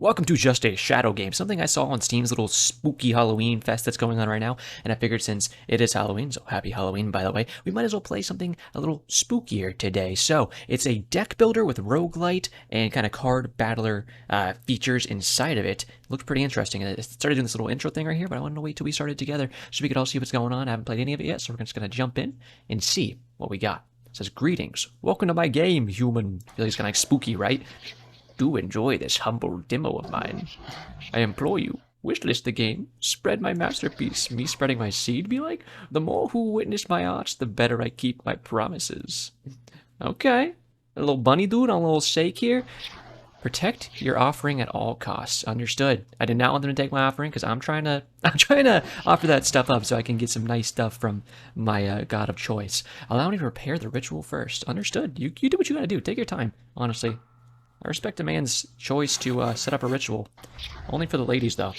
Welcome to Just a Shadow Game, something I saw on Steam's little spooky Halloween fest that's going on right now, and I figured since it is Halloween, so happy Halloween by the way, we might as well play something a little spookier today. So, it's a deck builder with roguelite and kind of card battler features inside of it. Looks pretty interesting, and it started doing this little intro thing right here, but I wanted to wait till we started together so we could all see what's going on. I haven't played any of it yet, so we're just going to jump in and see what we got. It says, "Greetings, welcome to my game, human." I feel like it's kind of like spooky, right? Do enjoy this humble demo of mine. I implore you, wishlist the game, spread my masterpiece. Me spreading my seed be like, the more who witness my arts, the better I keep my promises. Okay, a little bunny dude on a little shake here. Protect your offering at all costs. Understood. I did not want them to take my offering because I'm trying to offer that stuff up so I can get some nice stuff from my god of choice. Allow me to repair the ritual first. Understood. You do what you gotta do. Take your time. Honestly, I respect a man's choice to set up a ritual. Only for the ladies, though.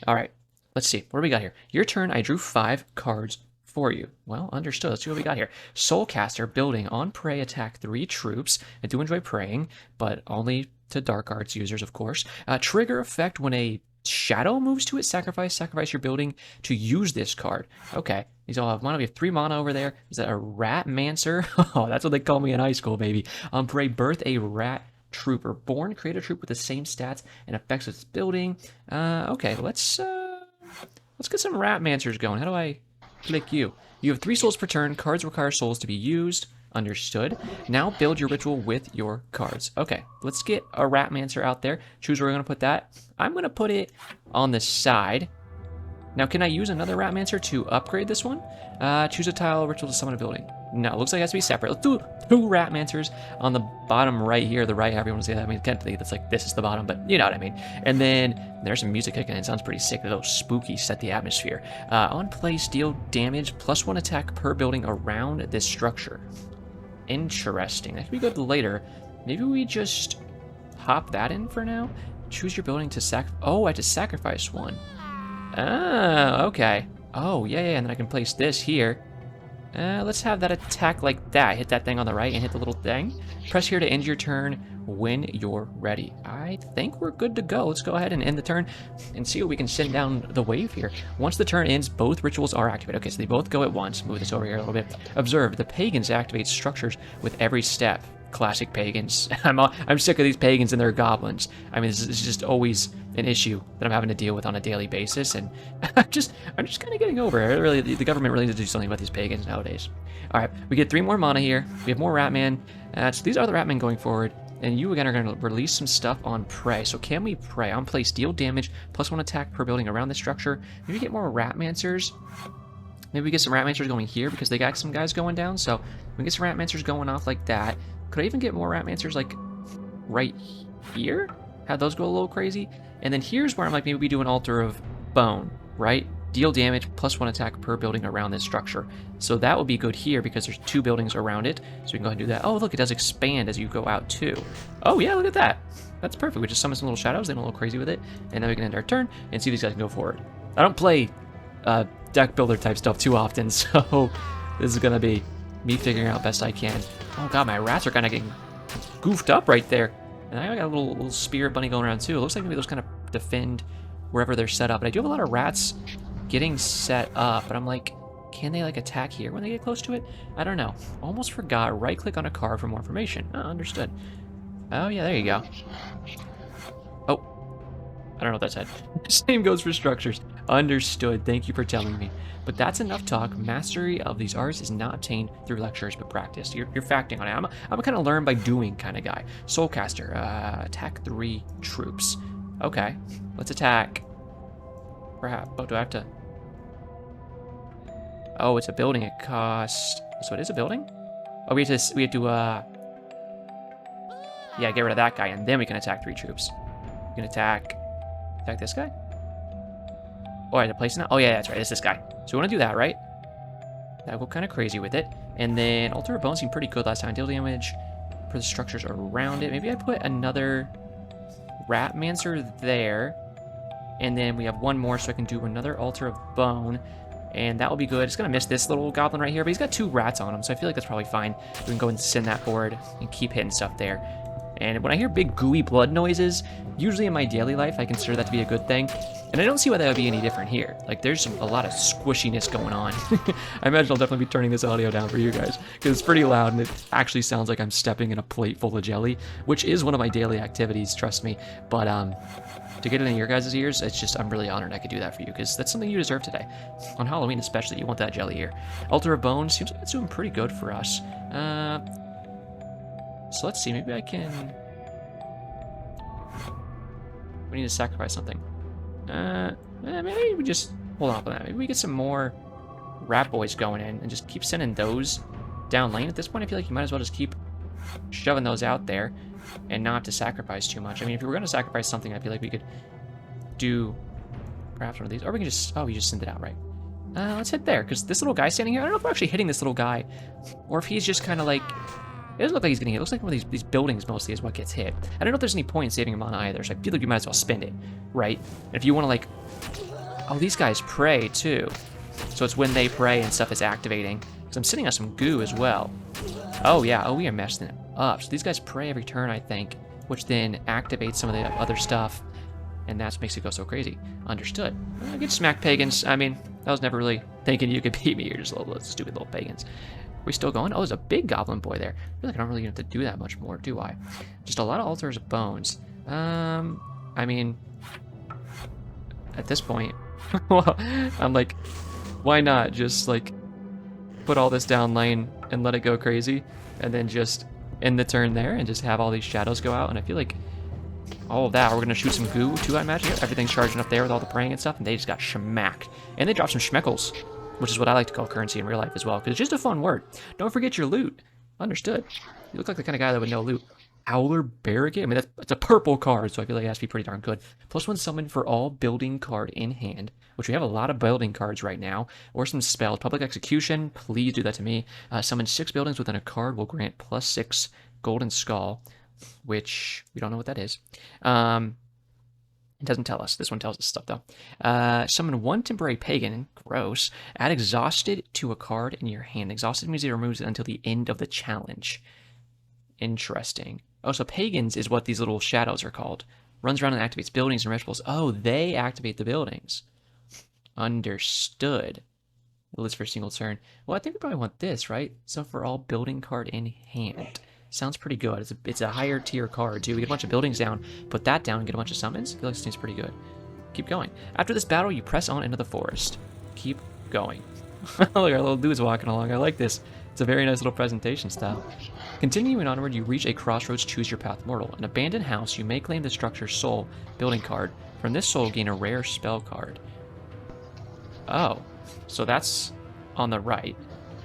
All right, let's see. What do we got here? Your turn, I drew 5 cards for you. Well, understood. Let's see what we got here. Soulcaster, building, on prey, attack 3 troops. I do enjoy praying, but only to dark arts users, of course. Trigger effect, when a shadow moves to it, sacrifice your building to use this card. Okay, these all have mana. We have 3 mana over there. Is that a rat mancer? Oh, that's what they call me in high school, baby. On prey, birth a rat trooper. Born, create a troop with the same stats and effects as its building. Okay, let's get some rat mancers going. How do I click you? You have 3 souls per turn. Cards require souls to be used. Understood. Now build your ritual with your cards. Okay, let's get a rat mancer out there. Choose where we're gonna put that. I'm gonna put it on the side. Now, can I use another rat mancer to upgrade this one? Choose a tile ritual to summon a building. No, it looks like it has to be separate. Let's do 2 rat mancers on the bottom right here, the right, however you want to say that. I mean, technically, that's like, this is the bottom, but you know what I mean. And then there's some music kicking in. It sounds pretty sick. A little spooky, set the atmosphere. On place, deal damage, +1 attack per building around this structure. Interesting. That could be good later. Maybe we just hop that in for now. Choose your building to oh, I have to sacrifice 1. Ah, okay. Oh, yeah, and then I can place this here. Let's have that attack like that. Hit that thing on the right and hit the little thing. Press here to end your turn when you're ready. I think we're good to go. Let's go ahead and end the turn and see what we can send down the wave here. Once the turn ends, both rituals are activated. Okay, so they both go at once. Move this over here a little bit. Observe, the pagans activate structures with every step. Classic pagans. I'm sick of these pagans and their goblins. I mean, this is just always an issue that I'm having to deal with on a daily basis, and I'm just kind of getting over it. Really, the government really needs to do something about these pagans nowadays. All right, we get 3 more mana here. We have more Ratman. So these are the Ratmen going forward, and you again are going to release some stuff on prey. So can we prey? On place, deal damage, +1 attack per building around the structure. Maybe get more Ratmancers. Maybe we get some Ratmancers going here because they got some guys going down. So we get some Ratmancers going off like that. Could I even get more Ratmancers like right here? Have those go a little crazy? And then here's where I'm like, maybe we do an altar of bone, right? Deal damage, +1 attack per building around this structure. So that would be good here because there's 2 buildings around it. So we can go ahead and do that. Oh, look, it does expand as you go out too. Oh yeah, look at that. That's perfect. We just summon some little shadows, they went a little crazy with it. And then we can end our turn and see if these guys can go forward. I don't play deck builder type stuff too often, so this is gonna be me figuring out best I can. Oh god, my rats are kind of getting goofed up right there. And I got a little spirit bunny going around too. It looks like maybe those kind of defend wherever they're set up. But I do have a lot of rats getting set up. But I'm like, can they like attack here when they get close to it? I don't know. Almost forgot. Right click on a card for more information. Oh, understood. Oh yeah, there you go. Oh, I don't know what that said. Same goes for structures. Understood. Thank you for telling me. But that's enough talk. Mastery of these arts is not obtained through lectures, but practice. You're facting on it. I'm a kind of learn by doing kind of guy. Soulcaster, attack 3 troops. Okay, let's attack. Perhaps. Oh, do I have to? Oh, it's a building. It costs. So it is a building. Oh, we have to. Yeah, get rid of that guy, and then we can attack 3 troops. We can attack this guy. Oh, I have to place it now? Oh, yeah, that's right. It's this guy. So we want to do that, right? That'll go kind of crazy with it. And then Altar of Bone seemed pretty good last time. Deal damage for the structures around it. Maybe I put another Ratmancer there. And then we have 1 more, so I can do another Altar of Bone. And that will be good. It's going to miss this little goblin right here, but he's got 2 rats on him, so I feel like that's probably fine. We can go and send that forward and keep hitting stuff there. And when I hear big gooey blood noises, usually in my daily life, I consider that to be a good thing. And I don't see why that would be any different here. Like, there's a lot of squishiness going on. I imagine I'll definitely be turning this audio down for you guys, because it's pretty loud, and it actually sounds like I'm stepping in a plate full of jelly, which is one of my daily activities, trust me. But, to get it in your guys' ears, it's just, I'm really honored I could do that for you, because that's something you deserve today. On Halloween especially, you want that jelly here. Altar of Bones seems like it's doing pretty good for us. So let's see, maybe I can... We need to sacrifice something. Maybe we just hold off on that. Maybe we get some more rat boys going in and just keep sending those down lane. At this point, I feel like you might as well just keep shoving those out there and not have to sacrifice too much. I mean, if we were going to sacrifice something, I feel like we could do perhaps one of these. Or we can just... Oh, we just send it out, right? Let's hit there, because this little guy standing here, I don't know if we're actually hitting this little guy, or if he's just kind of like... It doesn't look like he's getting hit. It looks like one of these buildings mostly is what gets hit. I don't know if there's any point in saving him on either, so I feel like you might as well spend it, right? And if you want to, like... Oh, these guys pray, too. So it's when they pray and stuff is activating. Because I'm sitting on some goo as well. Oh, yeah. Oh, we are messing it up. So these guys pray every turn, I think, which then activates some of the other stuff. And that's what makes it go so crazy. Understood. I get smacked, pagans. I mean, I was never really thinking you could beat me. You're just little stupid little pagans. We still going? Oh, there's a big goblin boy there. I feel like I don't really have to do that much more, do I? Just a lot of altars of bones. I mean, at this point, well, I'm like, why not just like put all this down lane and let it go crazy, and then just end the turn there and just have all these shadows go out? And I feel like all of that, we're gonna shoot some goo too, I imagine. Everything's charging up there with all the praying and stuff, and they just got schmacked. And they dropped some schmeckles, which is what I like to call currency in real life as well, because it's just a fun word. Don't forget your loot. Understood. You look like the kind of guy that would know loot. Owler Barricade? I mean, that's a purple card, so I feel like it has to be pretty darn good. +1 summon for all building card in hand, which we have a lot of building cards right now, or some spells. Public Execution, please do that to me. Summon 6 buildings within a card will grant +6 Golden Skull, which we don't know what that is. It doesn't tell us. This one tells us stuff, though. Summon 1 temporary pagan. Gross. Add exhausted to a card in your hand. Exhausted means it removes it until the end of the challenge. Interesting. Oh, so pagans is what these little shadows are called. Runs around and activates buildings and rituals. Oh, they activate the buildings. Understood. List for a single turn. Well, I think we probably want this, right? So for all building card in hand. Sounds pretty good. It's a higher tier card, too. We get a bunch of buildings down, put that down, and get a bunch of summons. I feel like this seems pretty good. Keep going. After this battle, you press on into the forest. Keep going. Look, our little dude's walking along. I like this. It's a very nice little presentation style. Continuing onward, you reach a crossroads, choose your path mortal. An abandoned house, you may claim the structure's soul building card. From this soul, gain a rare spell card. Oh, so that's on the right.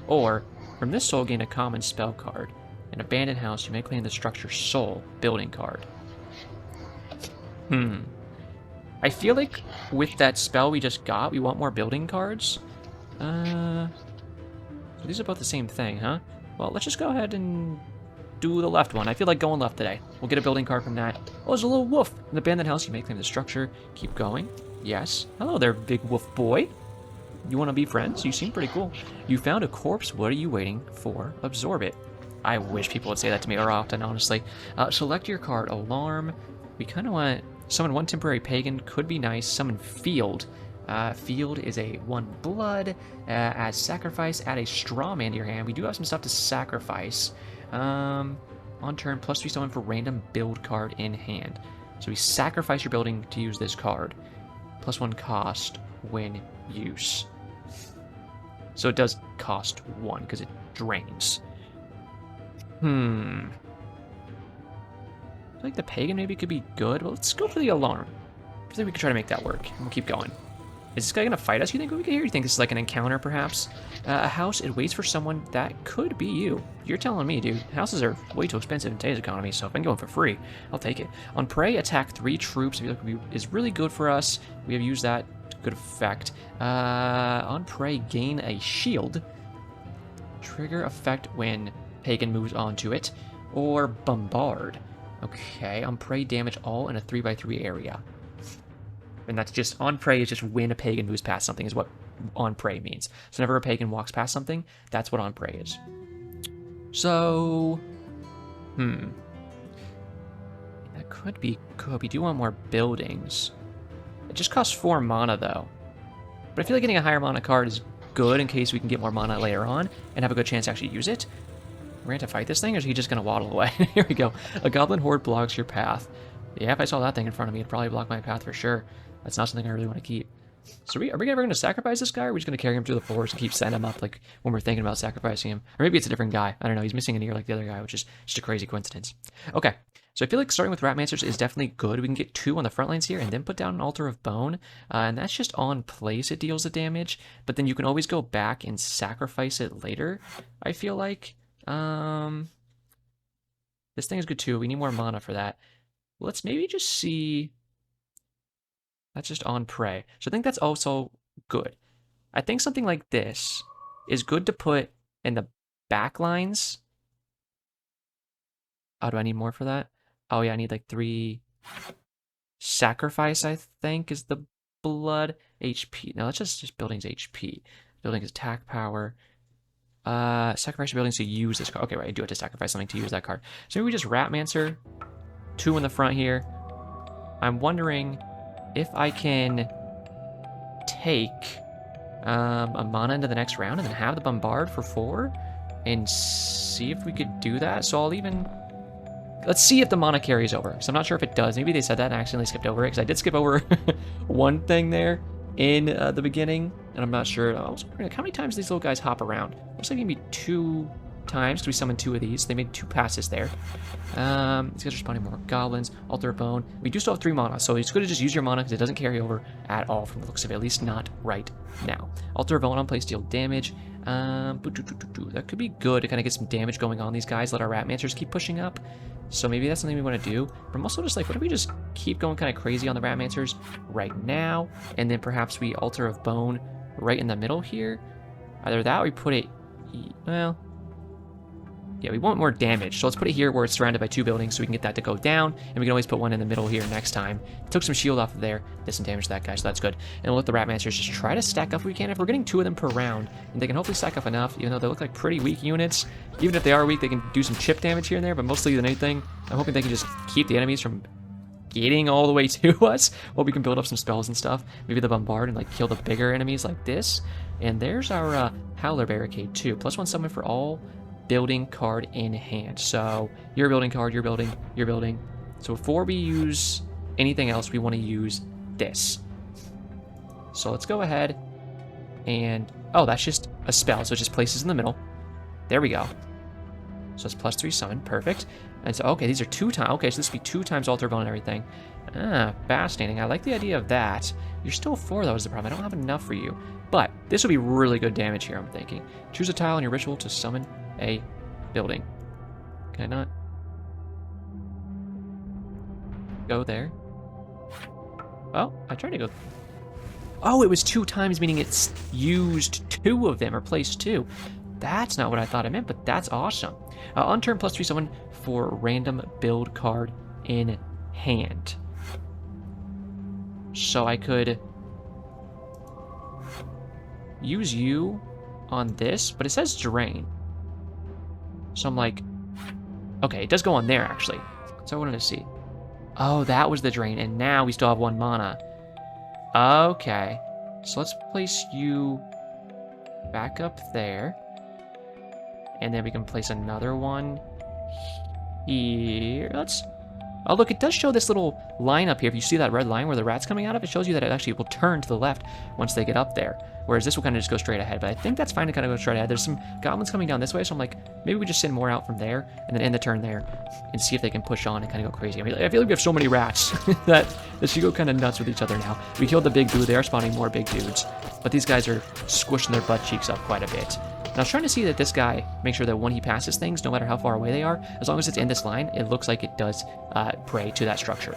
Or, from this soul, gain a common spell card. An abandoned house, you may claim the structure's soul building card. I feel like with that spell we just got, we want more building cards. So these are both the same thing, huh? Well, let's just go ahead and do the left one. I feel like going left today. We'll get a building card from that. Oh, there's a little wolf. An abandoned house, you may claim the structure. Keep going. Yes. Hello there, big wolf boy. You want to be friends? You seem pretty cool. You found a corpse. What are you waiting for? Absorb it. I wish people would say that to me more often, honestly. Select your card. Alarm. We kind of want... Summon 1 temporary pagan. Could be nice. Summon field. Field is a 1 blood. As sacrifice, add a straw man to your hand. We do have some stuff to sacrifice. On turn, +3 summon for random build card in hand. So we sacrifice your building to use this card. +1 cost when use. So it does cost 1 because it drains. I feel like the pagan maybe could be good, but let's go for the alarm. I think we could try to make that work, and we'll keep going. Is this guy gonna fight us, you think we can hear? You think this is like an encounter, perhaps? A house, it waits for someone that could be you. You're telling me, dude. Houses are way too expensive in today's economy, so if I'm going for free, I'll take it. On prey, attack 3 troops. I feel like is really good for us. We have used that to good effect. On prey, gain a shield. Trigger effect when pagan moves onto it. Or bombard. Okay, on prey, damage all in a 3x3 area. And that's just, on prey is just when a pagan moves past something is what on prey means. So whenever a pagan walks past something, that's what on prey is. So, Could be good. We do want more buildings. It just costs 4 mana, though. But I feel like getting a higher mana card is good in case we can get more mana later on and have a good chance to actually use it. We're going to fight this thing, or is he just going to waddle away? Here we go. A goblin horde blocks your path. Yeah, if I saw that thing in front of me, it'd probably block my path for sure. That's not something I really want to keep. So are we ever going to sacrifice this guy, or are we just going to carry him through the forest and keep setting him up like when we're thinking about sacrificing him? Or maybe it's a different guy. I don't know. He's missing an ear like the other guy, which is just a crazy coincidence. Okay. So I feel like starting with Ratmancers is definitely good. We can get 2 on the front lines here and then put down an Altar of Bone. And that's just on place it deals the damage. But then you can always go back and sacrifice it later, I feel like. This thing is good too. We need more mana for that. Let's maybe just see... That's just on prey. So I think that's also good. I think something like this is good to put in the back lines. Oh, do I need more for that? Oh yeah, I need like 3 sacrifice, I think, is the blood. HP. No, that's just buildings HP. Buildings attack power. Sacrifice your buildings to use this card. Okay, right, I do have to sacrifice something to use that card. So maybe we just Ratmancer. 2 in the front here. I'm wondering if I can take a mana into the next round and then have the Bombard for 4 and see if we could do that. So I'll even... Let's see if the mana carries over. So I'm not sure if it does. Maybe they said that and I accidentally skipped over it, because I did skip over one thing there in the beginning, and I'm not sure. I was wondering, how many times do these little guys hop around? Looks like maybe 2 times, because we summoned 2 of these. They made 2 passes there. These guys are spawning more goblins. Altar of Bone. We do still have 3 mana, so it's good to just use your mana, because it doesn't carry over at all from the looks of it, at least not right now. Altar of Bone on place, deal damage. That could be good to kind of get some damage going on these guys, let our Ratmancers keep pushing up. So maybe that's something we want to do. But I'm also just like, what if we just keep going kind of crazy on the Ratmancers right now, and then perhaps we Altar of Bone right in the middle here? Either that or we put it, well, yeah, we want more damage. So let's put it here where it's surrounded by 2 buildings so we can get that to go down, and we can always put one in the middle here next time. Took some shield off of there, did some damage to that guy, so that's good. And we'll let the Ratmancers just try to stack up if we can. If we're getting 2 of them per round, and they can hopefully stack up enough, even though they look like pretty weak units. Even if they are weak, they can do some chip damage here and there, but mostly than anything, I'm hoping they can just keep the enemies from getting all the way to us while we can build up some spells and stuff. Maybe the Bombard and like kill the bigger enemies like this. And there's our Howler Barricade too. +1 summon for all building card in hand. So your building card, your building, your building. So before we use anything else, we want to use this. So let's go ahead and, oh, that's just a spell. So it just places in the middle. There we go. So it's +3 summon, perfect. And so, okay, these are 2 times. Okay, so this would be 2 times Altar Bone and everything. Ah, fascinating. I like the idea of that. You're still 4 though is the problem. I don't have enough for you. But this would be really good damage here, I'm thinking. Choose a tile in your ritual to summon a building. Can I not go there? Oh, I tried to go. Oh, it was 2 times, meaning it's used 2 of them, or placed 2. That's not what I thought I meant, but that's awesome. On turn, +3 summon for random build card in hand. So I could use you on this, but it says drain. So I'm like, okay, it does go on there actually. So I wanted to see. Oh, that was the drain, and now we still have 1 mana. Okay, so let's place you back up there. And then we can place another one here. Oh, look, it does show this little line up here. If you see that red line where the rat's coming out of, it shows you that it actually will turn to the left once they get up there. Whereas this will kind of just go straight ahead. But I think that's fine to kind of go straight ahead. There's some goblins coming down this way, so I'm like, maybe we just send more out from there and then end the turn there and see if they can push on and kind of go crazy. I mean, I feel like we have so many rats that should go kind of nuts with each other now. We killed the big dude. They are spawning more big dudes. But these guys are squishing their butt cheeks up quite a bit. And I was trying to see that this guy, make sure that when he passes things, no matter how far away they are, as long as it's in this line, it looks like it does pray to that structure.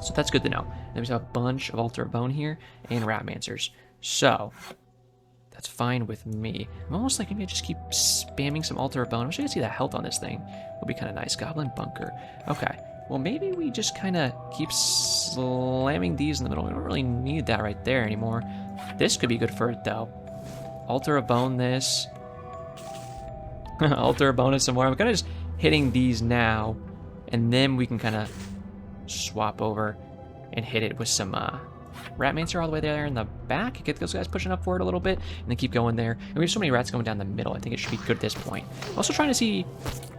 So that's good to know. Then we have a bunch of Altar of Bone here and Ratmancers. So that's fine with me. I'm almost like maybe I just keep spamming some Altar of Bone. I wish I could see the health on this thing. Would be kind of nice. Goblin Bunker. Okay. Well, maybe we just kind of keep slamming these in the middle. We don't really need that right there anymore. This could be good for it, though. Altar of Bone this. Altar of Bone it some more. I'm kind of just hitting these now, and then we can kind of swap over and hit it with some Ratmancer all the way there in the back. Get those guys pushing up forward a little bit, and then keep going there. And we have so many rats going down the middle. I think it should be good at this point. Also trying to see,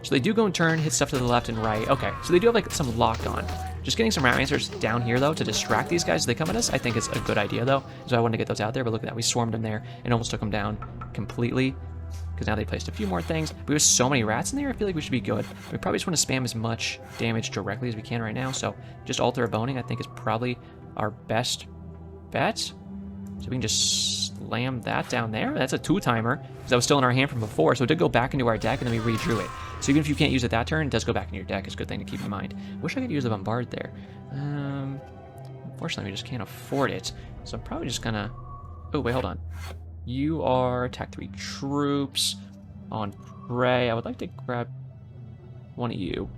so they do go and turn, hit stuff to the left and right. Okay, so they do have like some lock on. Just getting some Ratmancers down here though to distract these guys as they come at us, I think is a good idea though. So I wanted to get those out there, but look at that, we swarmed them there and almost took them down completely. Because now they placed a few more things. We have so many rats in there, I feel like we should be good. We probably just want to spam as much damage directly as we can right now. So just alter a boning, I think, is probably our best bet. So we can just slam that down there. That's a 2-timer, because that was still in our hand from before. So it did go back into our deck, and then we redrew it. So even if you can't use it that turn, it does go back into your deck. It's a good thing to keep in mind. Wish I could use a bombard there. Unfortunately, we just can't afford it. So I'm probably just gonna... Oh, wait, hold on. You are attack 3 troops on prey. I would like to grab one of you.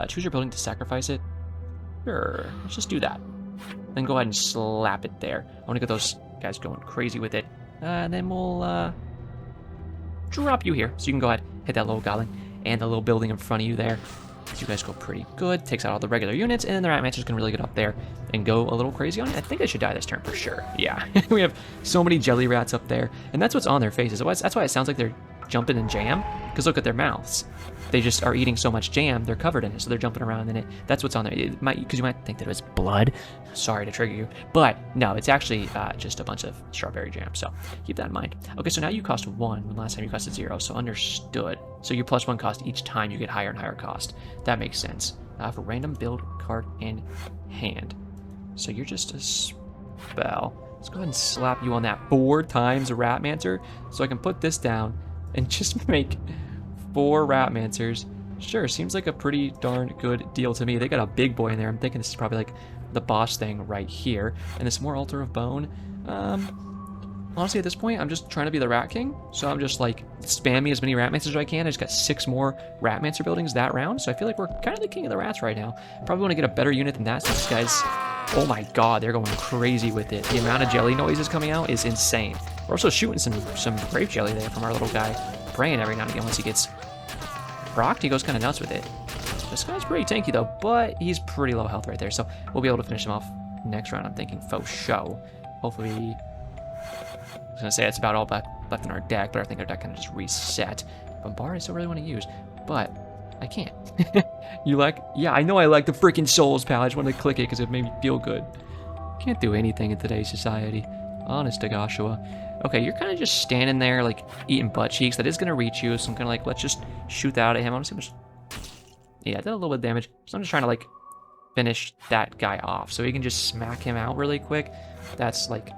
Choose your building to sacrifice it. Sure, let's just do that. Then go ahead and slap it there. I want to get those guys going crazy with it. And then we'll drop you here. So you can go ahead, hit that little goblin and the little building in front of you there. So you guys go pretty good. Takes out all the regular units, and then the Ratmancer's can really get up there and go a little crazy on it. I think I should die this turn for sure. Yeah, we have so many jelly rats up there, and that's what's on their faces. That's why it sounds like they're jumping in jam, because look at their mouths. They just are eating so much jam, they're covered in it, so they're jumping around in it. That's what's on there. It might, because you might think that it was blood. Sorry to trigger you, but no, it's actually just a bunch of strawberry jam, so keep that in mind. Okay, so now you cost 1, when last time you costed 0, so understood. So your +1 cost each time you get higher and higher cost. That makes sense. For random build card in hand. So you're just a spell. Let's go ahead and slap you on that 4 times a Ratmancer, so I can put this down and just make 4 Ratmancers. Sure, seems like a pretty darn good deal to me. They got a big boy in there. I'm thinking this is probably like the boss thing right here. And this more Altar of Bone. Honestly, at this point, I'm just trying to be the Rat King. So I'm just like spamming as many Ratmancers as I can. I just got 6 more Ratmancer buildings that round. So I feel like we're kind of the king of the rats right now. Probably want to get a better unit than that, since these guys, oh my god, they're going crazy with it. The amount of jelly noises coming out is insane. We're also shooting some grape jelly there from our little guy. Praying every now and again once he gets procced, he goes kind of nuts with it. This guy's pretty tanky though, but he's pretty low health right there, so we'll be able to finish him off next round, I'm thinking, faux show. Hopefully, I was gonna say it's about all left in our deck, but I think our deck kind of just reset. Bombard I still really want to use, but I can't. You like? Yeah, I know I like the freaking souls, pal. I just wanted to click it because it made me feel good. Can't do anything in today's society. Honest to Goshua. Okay, you're kind of just standing there, like, eating butt cheeks. That is going to reach you, so I'm kind of like, let's just shoot that out at him. Honestly, yeah, I did a little bit of damage. So I'm just trying to, like, finish that guy off. So he can just smack him out really quick. That's, like,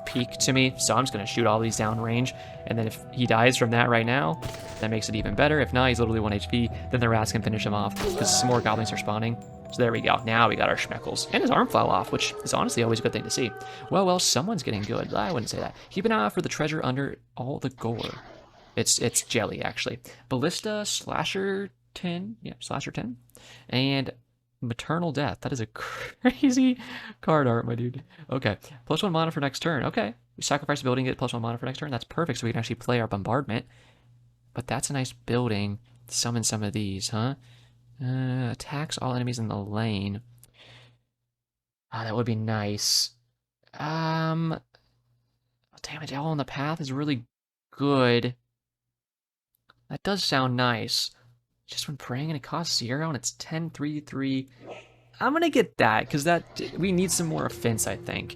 peak to me. So I'm just going to shoot all these down range. And then if he dies from that right now, that makes it even better. If not, he's literally 1 HP. Then the rats can finish him off, because some more goblins are spawning. So there we go. Now we got our schmeckles. And his arm fell off, which is honestly always a good thing to see. Well, someone's getting good. I wouldn't say that. Keep an eye out for the treasure under all the gore. It's jelly, actually. Ballista, Slasher 10. Yeah, Slasher 10. And Maternal Death. That is a crazy card art, my dude. Okay. +1 mana for next turn. Okay. We sacrifice a building, get +1 mana for next turn. That's perfect, so we can actually play our bombardment. But that's a nice building. Summon some of these, huh? Attacks all enemies in the lane. Ah, that would be nice. Damage all in the path is really good. That does sound nice. Just when praying and it costs 0 and it's 10, 3, 3. I'm gonna get that, because we need some more offense, I think.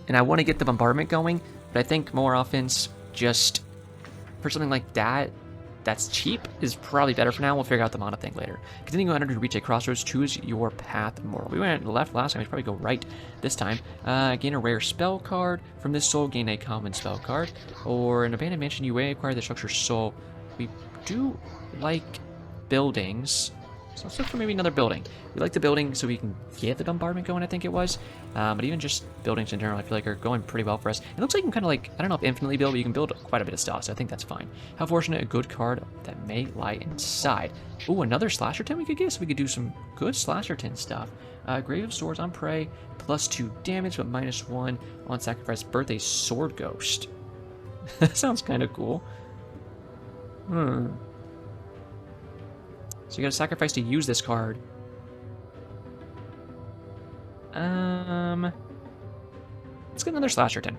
And I want to get the bombardment going, but I think more offense just for something like that that's cheap is probably better for now. We'll figure out the mana thing later. Continuing on to reach a crossroads, choose your path more. We went left last time, we should probably go right this time. Gain a rare spell card. From this soul, gain a common spell card. Or an abandoned mansion, you may acquire the structure soul. We do like buildings, so let's look for maybe another building. We like the building so we can get the bombardment going, I think it was. But even just buildings in general, I feel like are going pretty well for us. It looks like you can kind of like, I don't know if infinitely build, but you can build quite a bit of stuff, so I think that's fine. How fortunate, a good card that may lie inside. Ooh, another Slasher 10 we could get, so we could do some good Slasher 10 stuff. Grave of Swords on prey, +2 damage, but -1 on sacrifice. Birthday Sword Ghost. That sounds kind of cool. So you gotta sacrifice to use this card. Let's get another Slasher 10.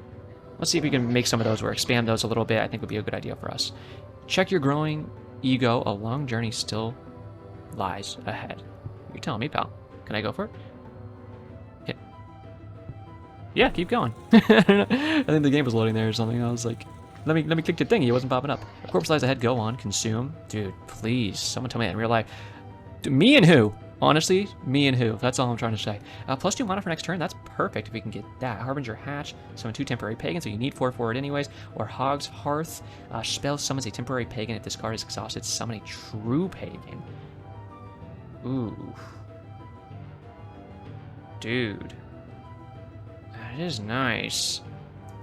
Let's see if we can make some of those or expand those a little bit. I think would be a good idea for us. Check your growing ego. A long journey still lies ahead. You're telling me, pal. Can I go for it? Hit. Yeah, keep going. I think the game was loading there or something. I was like, let me click the thingy. It wasn't popping up. A corpse lies ahead. Go on. Consume. Dude, please. Someone tell me that in real life. Me and who? Honestly, me and who? That's all I'm trying to say. +2 mana for next turn. That's perfect if we can get that. Harbinger Hatch. Summon 2 temporary pagans, so you need 4 for it anyways. Or Hog's Hearth. Spell summons a temporary pagan. If this card is exhausted, summon a true pagan. Ooh. Dude. That is nice.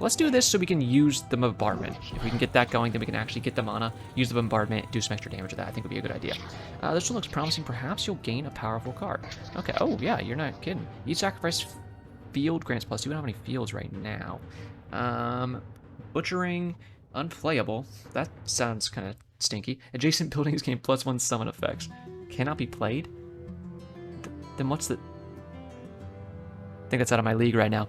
Let's do this so we can use the bombardment. If we can get that going, then we can actually get the mana, use the bombardment, do some extra damage with that. I think would be a good idea. This one looks promising. Perhaps you'll gain a powerful card. Okay. Oh, yeah, you're not kidding. Each sacrifice field grants +2. We don't have any fields right now. Butchering, unplayable. That sounds kind of stinky. Adjacent buildings gain +1 summon effects. Cannot be played? Then what's the... I think that's out of my league right now.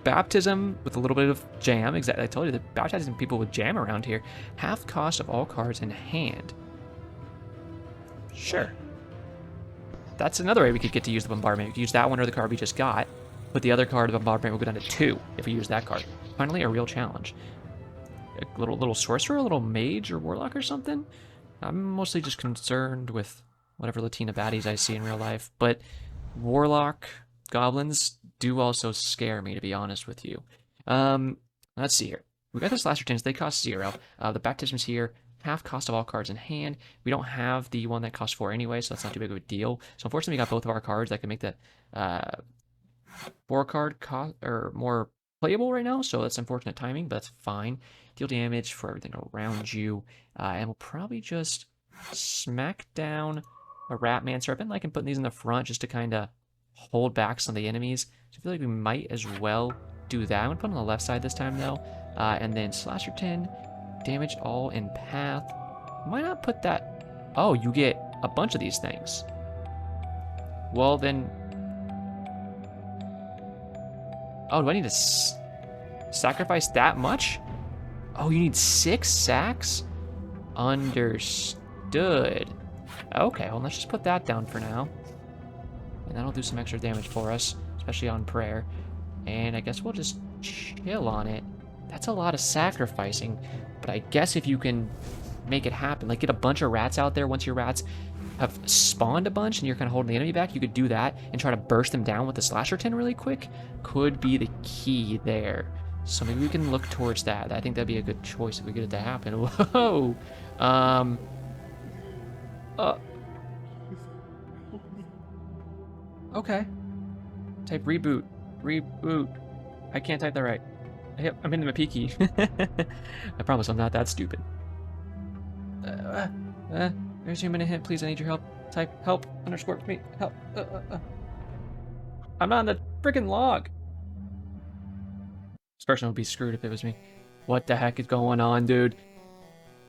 Baptism with a little bit of jam. Exactly. I told you that baptizing people with jam around here. Half cost of all cards in hand. Sure. That's another way we could get to use the bombardment. We could use that one or the card we just got, but the other card, the bombardment, will go down to 2 if we use that card. Finally, a real challenge. A little sorcerer, a little mage or warlock or something. I'm mostly just concerned with whatever Latina baddies I see in real life, but warlock... goblins do also scare me, to be honest with you. Let's see here. We got the Slasher 10s. They cost 0. The Baptism's here. Half cost of all cards in hand. We don't have the one that costs 4 anyway, so that's not too big of a deal. So unfortunately, we got both of our cards that can make the 4-card cost or more playable right now. So that's unfortunate timing, but that's fine. Deal damage for everything around you, and we'll probably just smack down a Ratmancer. I've been liking putting these in the front just to kind of hold back some of the enemies. So I feel like we might as well do that. I'm going to put it on the left side this time, though. And then Slasher 10, damage all in path. Why not put that... Oh, you get a bunch of these things. Well, then... Oh, do I need to sacrifice that much? Oh, you need 6 sacks? Understood. Okay, well, let's just put that down for now. And that'll do some extra damage for us, especially on prayer. And I guess we'll just chill on it. That's a lot of sacrificing, but I guess if you can make it happen, like get a bunch of rats out there, once your rats have spawned a bunch and you're kind of holding the enemy back, you could do that and try to burst them down with the Slasher 10 really quick. Could be the key there. So maybe we can look towards that. I think that'd be a good choice if we get it to happen. Whoa! Okay. Type reboot. Reboot. I can't type that right. I'm hitting my P key. I promise I'm not that stupid. There's your minute hint. Please, I need your help. Type help underscore me. Help. I'm not on the freaking log. This person would be screwed if it was me. What the heck is going on, dude?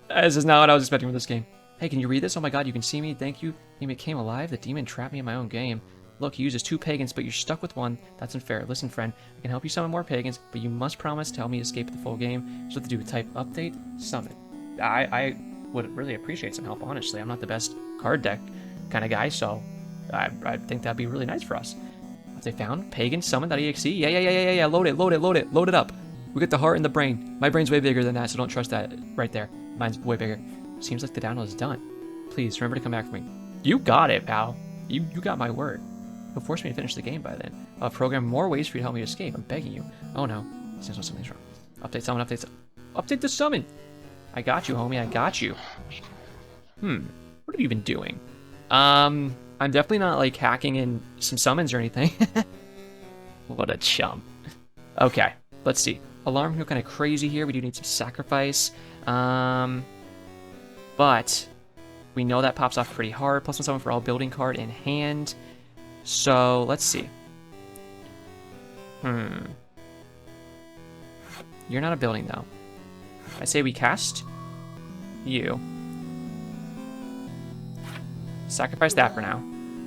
This is not what I was expecting from this game. Hey, can you read this? Oh my god, you can see me. Thank you. He became alive. The demon trapped me in my own game. Look, he uses 2 pagans, but you're stuck with 1. That's unfair. Listen, friend, I can help you summon more pagans, but you must promise to help me escape the full game. So what to do? Type update, summon. I would really appreciate some help, honestly. I'm not the best card deck kind of guy, so I think that'd be really nice for us. Have they found pagan summon.exe? Yeah. Load it up. We get the heart and the brain. My brain's way bigger than that, so don't trust that right there. Mine's way bigger. Seems like the download is done. Please remember to come back for me. You got it, pal. You got my word. He'll force me to finish the game by then. I'll program more ways for you to help me escape. I'm begging you. Oh no. Seems like something's wrong. Update summon, update the summon! I got you, homie, I got you. What have you been doing? I'm definitely not like hacking in some summons or anything. What a chump. Okay, let's see. Alarm can go kind of crazy here. We do need some sacrifice. But we know that pops off pretty hard. +1 summon for all building card in hand. So, let's see. You're not a building, though. I say we cast you. Sacrifice that for now.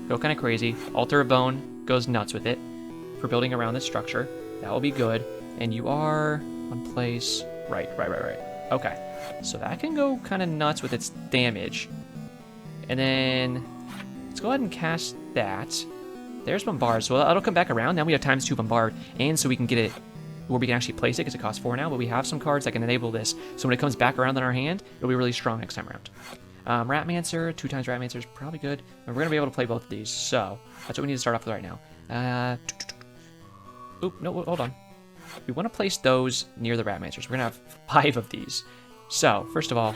Go kind of crazy. Altar of Bone. goes nuts with it for building around this structure. That will be good. And you are one place. Right. Okay. So that can go kind of nuts with its damage. And then let's go ahead and cast that. There's Bombard. So it'll come back around. Now we have times 2 Bombard. And so we can get it where we can actually place it because it costs 4 now. But we have some cards that can enable this. So when it comes back around in our hand, it'll be really strong next time around. Ratmancer, 2 times Ratmancer is probably good. And we're going to be able to play both of these. So that's what we need to start off with right now. Oop, no, hold on. We want to place those near the Ratmancers. We're going to have 5 of these. So first of all,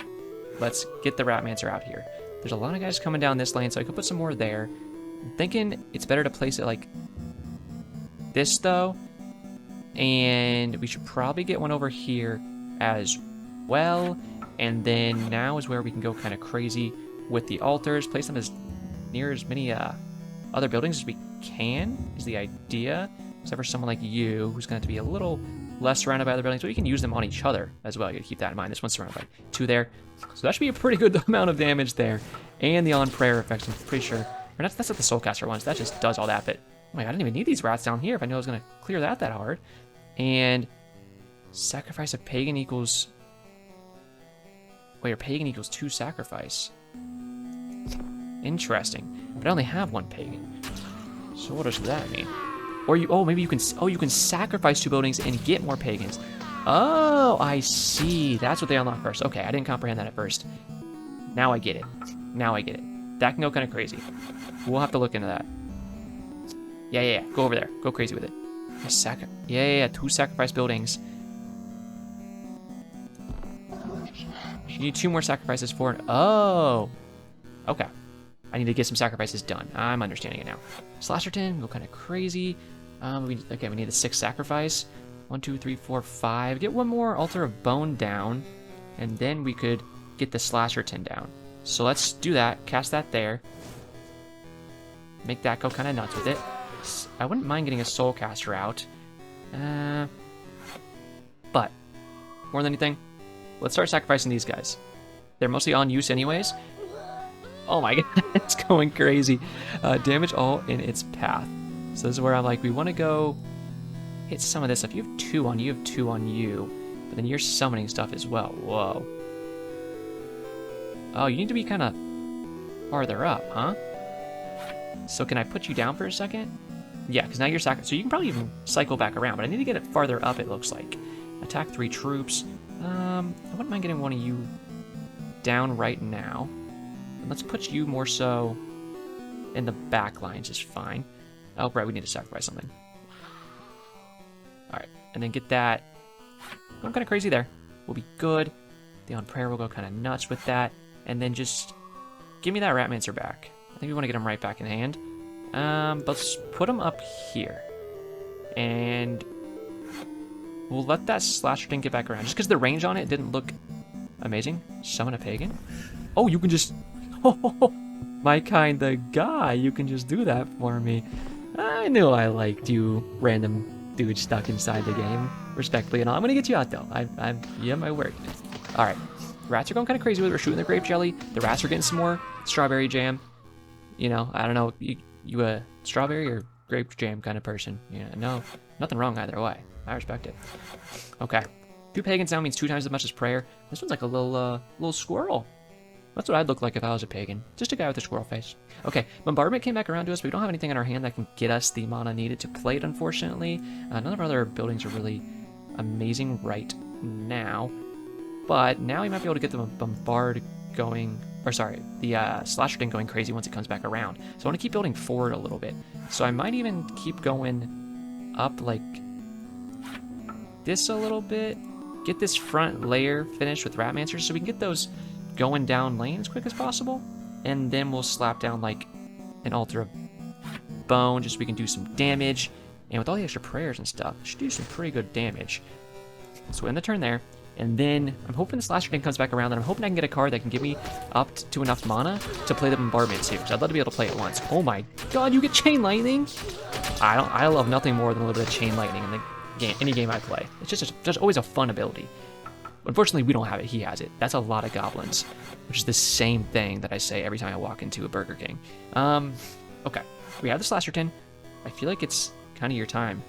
let's get the Ratmancer out here. There's a lot of guys coming down this lane, so I could put some more there. I'm thinking it's better to place it like this, though. And we should probably get one over here as well. And then now is where we can go kind of crazy with the altars. Place them as near as many other buildings as we can, is the idea. Except for someone like you, who's going to be a little less surrounded by other buildings. But you can use them on each other as well. You got to keep that in mind. This one's surrounded by 2 there. So that should be a pretty good amount of damage there. And the on-prayer effects, I'm pretty sure. Or that's what the Soulcaster ones. That just does all that. But, oh my God, I didn't even need these rats down here if I knew I was going to clear that hard. And sacrifice of pagan equals... Wait, your pagan equals 2 sacrifice. Interesting. But I only have 1 pagan. So what does that mean? Or maybe you can sacrifice 2 buildings and get more pagans. Oh, I see. That's what they unlock first. Okay, I didn't comprehend that at first. Now I get it. That can go kind of crazy. We'll have to look into that. Yeah. Go over there. Go crazy with it. Yeah. 2 sacrifice buildings. You need 2 more sacrifices for it. Oh. Okay. I need to get some sacrifices done. I'm understanding it now. Slasherton, go kind of crazy. We need the 6 sacrifice. 1, 2, 3, 4, 5. Get 1 more Altar of Bone down. And then we could get the Slasherton down. So let's do that. Cast that there. Make that go kind of nuts with it. I wouldn't mind getting a Soulcaster out. But, more than anything, let's start sacrificing these guys. They're mostly on use anyways. Oh my God, it's going crazy. Damage all in its path. So this is where I'm like, we want to go hit some of this. If you have 2 on you, you have 2 on you. But then you're summoning stuff as well. Whoa. Oh, you need to be kind of farther up, huh? So can I put you down for a second? Yeah, because now you're sacrificing. So you can probably even cycle back around, but I need to get it farther up, it looks like. Attack 3 troops. I wouldn't mind getting one of you down right now. And let's put you more so in the back lines is fine. Oh, right, we need to sacrifice something. Alright, and then get that going kind of crazy there. We'll be good. The on prayer will go kind of nuts with that. And then just give me that Ratmancer back. I think we want to get him right back in hand. But let's put him up here. And we'll let that slasher thing get back around. Just because the range on it didn't look amazing. Summon a pagan. Oh, you can just... my kind of guy. You can just do that for me. I knew I liked you, random dude stuck inside the game. Respectfully and all. I'm going to get you out, though. Yeah, my word. All right. Rats are going kind of crazy with it. We're shooting the grape jelly. The rats are getting some more strawberry jam. You know, I don't know. You a strawberry or grape jam kind of person? Yeah, no. Nothing wrong either way. I respect it. Okay. 2 pagans now means 2 times as much as prayer. This one's like a little squirrel. That's what I'd look like if I was a pagan. Just a guy with a squirrel face. Okay, Bombardment came back around to us, but we don't have anything in our hand that can get us the mana needed to play it, unfortunately. None of our other buildings are really amazing right now. But now we might be able to get the Bombard going, or sorry, the Slasher thing going crazy once it comes back around. So I want to keep building forward a little bit. So I might even keep going up like this a little bit. Get this front layer finished with Ratmancers so we can get those going down lane as quick as possible. And then we'll slap down like an Altar of Bone just so we can do some damage. And with all the extra prayers and stuff, it should do some pretty good damage. So end the turn there. And then I'm hoping the Slasher thing comes back around, and I'm hoping I can get a card that can give me up to enough mana to play the Bombardment too, because I'd love to be able to play it once. Oh my God, you get Chain Lightning! I love nothing more than a little bit of Chain Lightning in the game, any game I play. It's just always a fun ability. Unfortunately, we don't have it. He has it. That's a lot of goblins, which is the same thing that I say every time I walk into a Burger King. Okay, we have the Slasherton. I feel like it's kind of your time.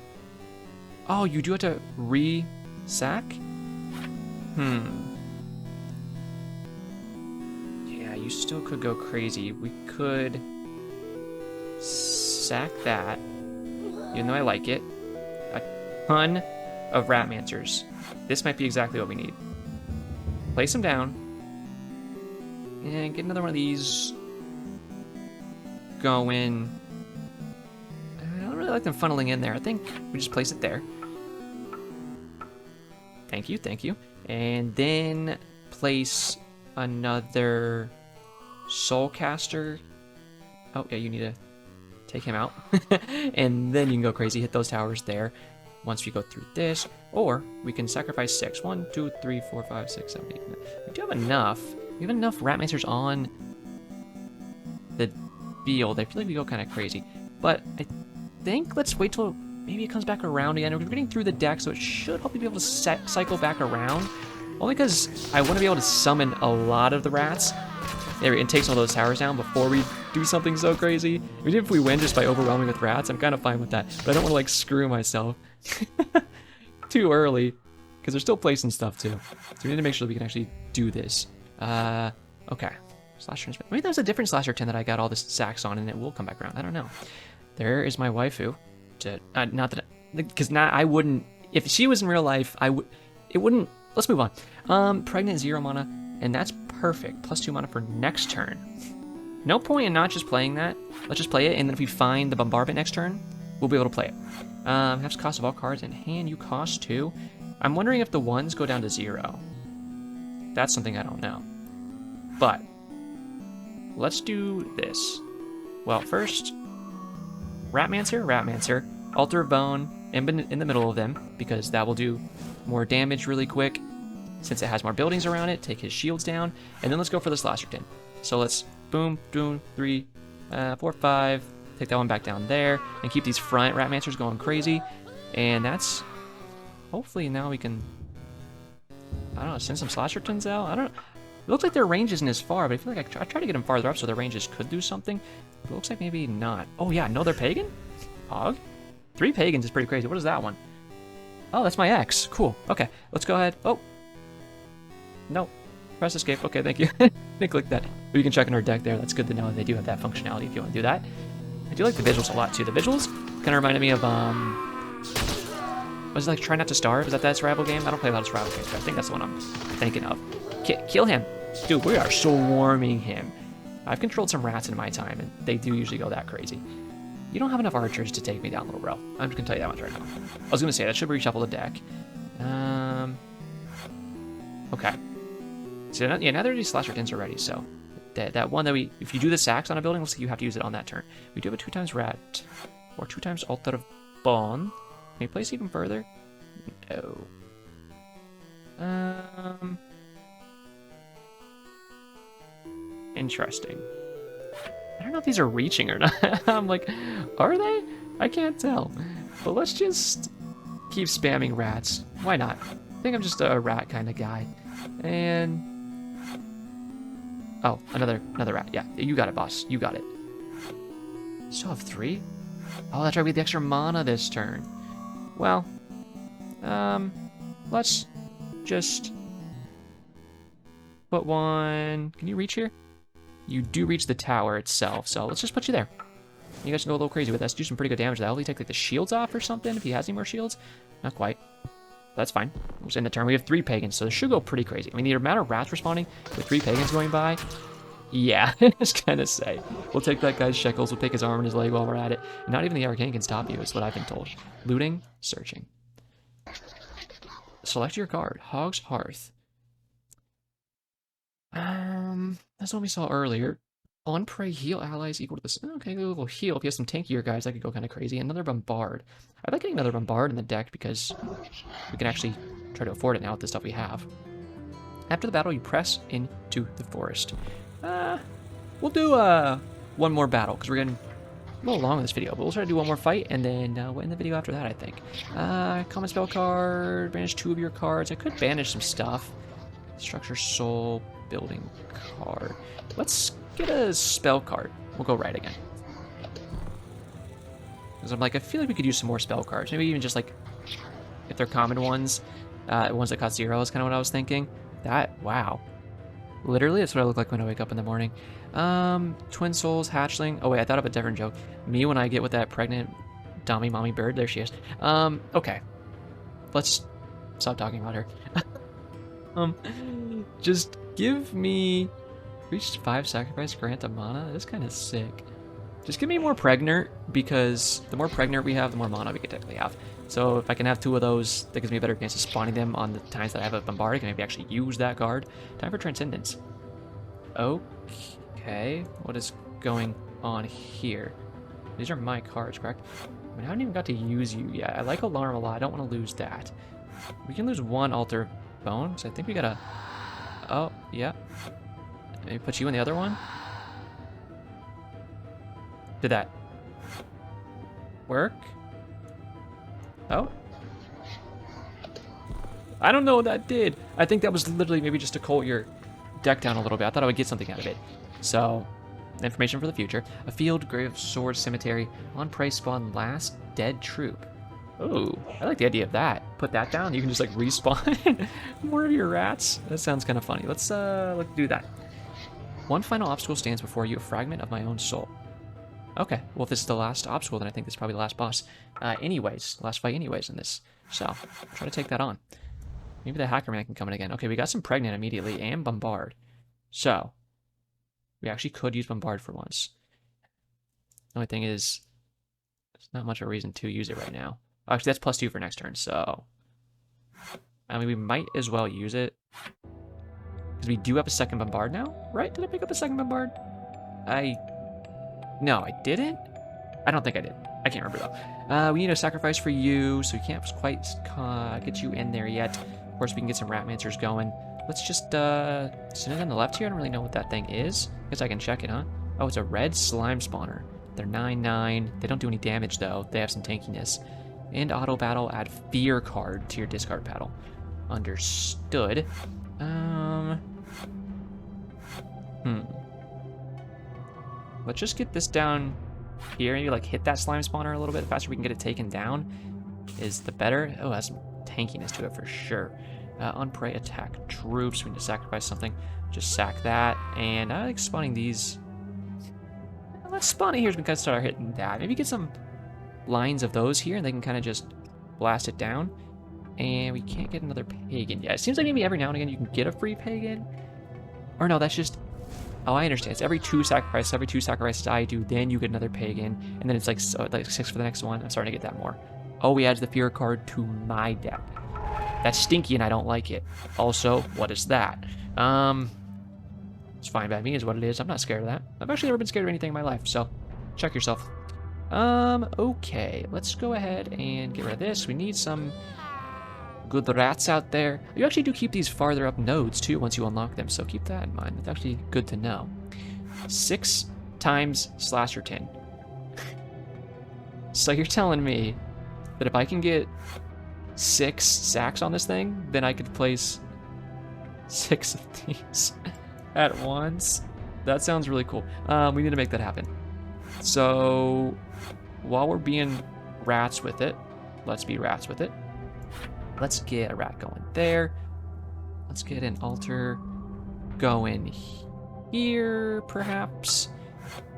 Oh, you do have to re-sack? Yeah, you still could go crazy. We could sack that, even though I like it. A ton of Ratmancers. This might be exactly what we need. Place them down. And get another one of these going. I don't really like them funneling in there. I think we just place it there. Thank you, thank you. And then place another Soulcaster. Oh, yeah, you need to take him out. And then you can go crazy, hit those towers there once we go through this. Or we can sacrifice 6. 1, 2, 3, 4, 5, 6, 7, 8, 9. We do have enough. We have enough Ratmancers on the field. I feel like we go kind of crazy. But I think let's wait till maybe it comes back around again. We're getting through the deck, so it should hopefully be able to cycle back around. Only because I want to be able to summon a lot of the rats and take some of those towers down before we do something so crazy. Even if we win just by overwhelming with rats, I'm kind of fine with that. But I don't want to, like, screw myself too early, because they're still placing stuff, too. So we need to make sure that we can actually do this. Okay. Slash transmit. Maybe there's a different Slasher 10 that I got all this sacks on, and it will come back around. I don't know. There is my waifu. Not that... Because I wouldn't... If she was in real life, it wouldn't... Let's move on. Pregnant 0 mana, and that's perfect. +2 mana for next turn. No point in not just playing that. Let's just play it, and then if we find the bombardment next turn, we'll be able to play it. Half the cost of all cards in hand, you cost 2. I'm wondering if the 1s go down to 0. That's something I don't know. But let's do this. Well, first, Ratmancer, Altar of Bone in the middle of them, because that will do more damage really quick. Since it has more buildings around it, take his shields down, and then let's go for the Slasher 10. So let's boom, 3, 4, 5, take that one back down there, and keep these front Ratmancers going crazy. And that's, hopefully now we can, I don't know, send some Slasher 10s out? I don't know. It looks like their range isn't as far, but I feel like I try to get them farther up so their ranges could do something. But it looks like maybe not. Oh yeah, no, they're pagan? Hog? 3 pagans is pretty crazy. What is that one? Oh, that's my ex. Cool. Okay, let's go ahead. Oh. No. Press escape. Okay, thank you. Didn't click that. But you can check in our deck there. That's good to know they do have that functionality if you want to do that. I do like the visuals a lot too. The visuals kind of reminded me of, was it like Try Not to Starve? Is that survival game? I don't play a lot of survival games, but I think that's the one I'm thinking of. Kill him. Dude, we are swarming him. I've controlled some rats in my time, and they do usually go that crazy. You don't have enough archers to take me down, little bro. I'm just going to tell you that much right now. I was going to say, that should reshuffle the deck. Okay. So yeah, now there are these Slasher 10s already, so... That one that if you do the sacks on a building, looks like you have to use it on that turn. We do have a 2x rat, or 2x Altar of Bone. Can we place even further? No. Interesting. I don't know if these are reaching or not. I'm like, are they? I can't tell. But let's just keep spamming rats. Why not? I think I'm just a rat kind of guy. And... oh, another rat. Yeah, you got it, boss. You got it. Still have 3? Oh, that's right. We had the extra mana this turn. Well, let's just put one... Can you reach here? You do reach the tower itself, so let's just put you there. You guys can go a little crazy with us. Do some pretty good damage. That'll take like the shields off or something if he has any more shields. Not quite. That's fine. We'll just end the turn. We have 3 pagans, so this should go pretty crazy. I mean, the amount of rats respawning with 3 pagans going by, yeah, I was gonna say. We'll take that guy's shekels, we'll take his arm and his leg while we're at it. And not even the arcane can stop you, is what I've been told. Looting, searching. Select your card. Hog's Hearth. That's what we saw earlier. On prey, heal allies equal to this. Okay, we'll heal. If you have some tankier guys, that could go kind of crazy. Another bombard. I like getting another bombard in the deck because we can actually try to afford it now with the stuff we have. After the battle, you press into the forest. We'll do one more battle because we're getting a little long in this video, but we'll try to do one more fight and then we'll end the video after that, I think. Common spell card, banish 2 of your cards. I could banish some stuff. Structure soul, building card. Let's get a spell card. We'll go right again. Because I'm like, I feel like we could use some more spell cards. Maybe even just like, if they're common ones, ones that cost 0 is kind of what I was thinking. Wow. Literally, that's what I look like when I wake up in the morning. Twin Souls, Hatchling. Oh wait, I thought of a different joke. Me when I get with that pregnant dummy mommy bird. There she is. Okay. Let's stop talking about her. Just give me... Reached 5 sacrifice, grant a mana? That's kind of sick. Just give me more pregnant, because the more pregnant we have, the more mana we could technically have. So if I can have 2 of those, that gives me a better chance of spawning them on the times that I have a bombard. I can maybe actually use that card. Time for Transcendence. Okay, what is going on here? These are my cards, correct? I mean, I haven't even got to use you yet. I like Alarm a lot. I don't want to lose that. We can lose 1 Altar Bone, so I think we gotta... Oh, yeah. Maybe put you in the other one? Did that work? Oh. I don't know what that did. I think that was literally maybe just to cool your deck down a little bit. I thought I would get something out of it. So, information for the future. A field, grave, sword, cemetery. On prey spawn last dead troop. Ooh, I like the idea of that. Put that down. You can just like respawn more of your rats. That sounds kind of funny. Let's do that. 1 final obstacle stands before you, a fragment of my own soul. Okay, well if this is the last obstacle, then I think this is probably the last boss. Anyways, last fight anyways in this. So, try to take that on. Maybe the hacker man can come in again. Okay, we got some pregnant immediately and bombard. So, we actually could use bombard for once. The only thing is, there's not much of a reason to use it right now. Actually, that's +2 for next turn, so... I mean, we might as well use it. Because we do have a second bombard now, right? Did I pick up a second bombard? No, I didn't? I don't think I did. I can't remember, though. We need a sacrifice for you, so we can't quite get you in there yet. Of course, we can get some Ratmancers going. Let's just send it on the left here. I don't really know what that thing is. I guess I can check it, huh? Oh, it's a red slime spawner. They're 9/9. They don't do any damage, though. They have some tankiness. And auto battle, add fear card to your discard paddle. Understood. Let's just get this down here. Maybe like hit that slime spawner a little bit. The faster we can get it taken down is the better. Oh, that's some tankiness to it for sure. On prey attack troops. We need to sacrifice something. Just sack that. And I like spawning these. Let's spawn it here so we can start hitting that. Maybe get some lines of those here and they can kind of just blast it down. And we can't get another pagan yet. It seems like maybe every now and again you can get a free pagan. Or no, that's just... Oh, I understand. It's every 2 sacrifices. Every 2 sacrifices I do, then you get another pagan. And then it's like 6 for the next one. I'm starting to get that more. Oh, he adds the fear card to my deck. That's stinky and I don't like it. Also, what is that? It's fine by me is what it is. I'm not scared of that. I've actually never been scared of anything in my life, so check yourself. Okay. Let's go ahead and get rid of this. We need some good rats out there. You actually do keep these farther up nodes too once you unlock them, so keep that in mind. That's actually good to know. 6 times slasher 10. So you're telling me that if I can get 6 sacks on this thing, then I could place 6 of these at once? That sounds really cool. We need to make that happen. So while we're being rats with it, let's be rats with it. Let's get a rat going there. Let's get an altar going here, perhaps.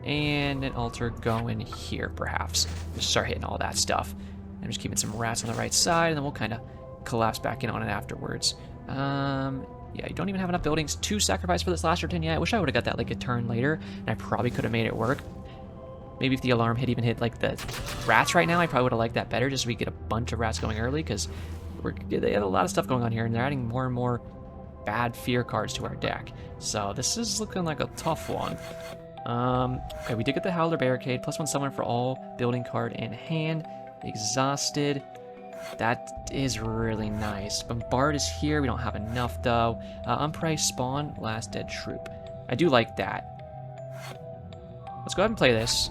And an altar going here, perhaps. Just start hitting all that stuff. I'm just keeping some rats on the right side, and then we'll kind of collapse back in on it afterwards. Yeah, you don't even have enough buildings to sacrifice for this last turn yet. I wish I would have got that like a turn later, and I probably could have made it work. Maybe if the alarm hit even hit like the rats right now, I probably would have liked that better, just so we get a bunch of rats going early, because they have a lot of stuff going on here, and they're adding more and more bad fear cards to our deck. So this is looking like a tough one. Okay, we did get the Howler Barricade, +1 summon for all building card in hand. Exhausted. That is really nice. Bombard is here. We don't have enough, though. Unpriced spawn, last dead troop. I do like that. Let's go ahead and play this.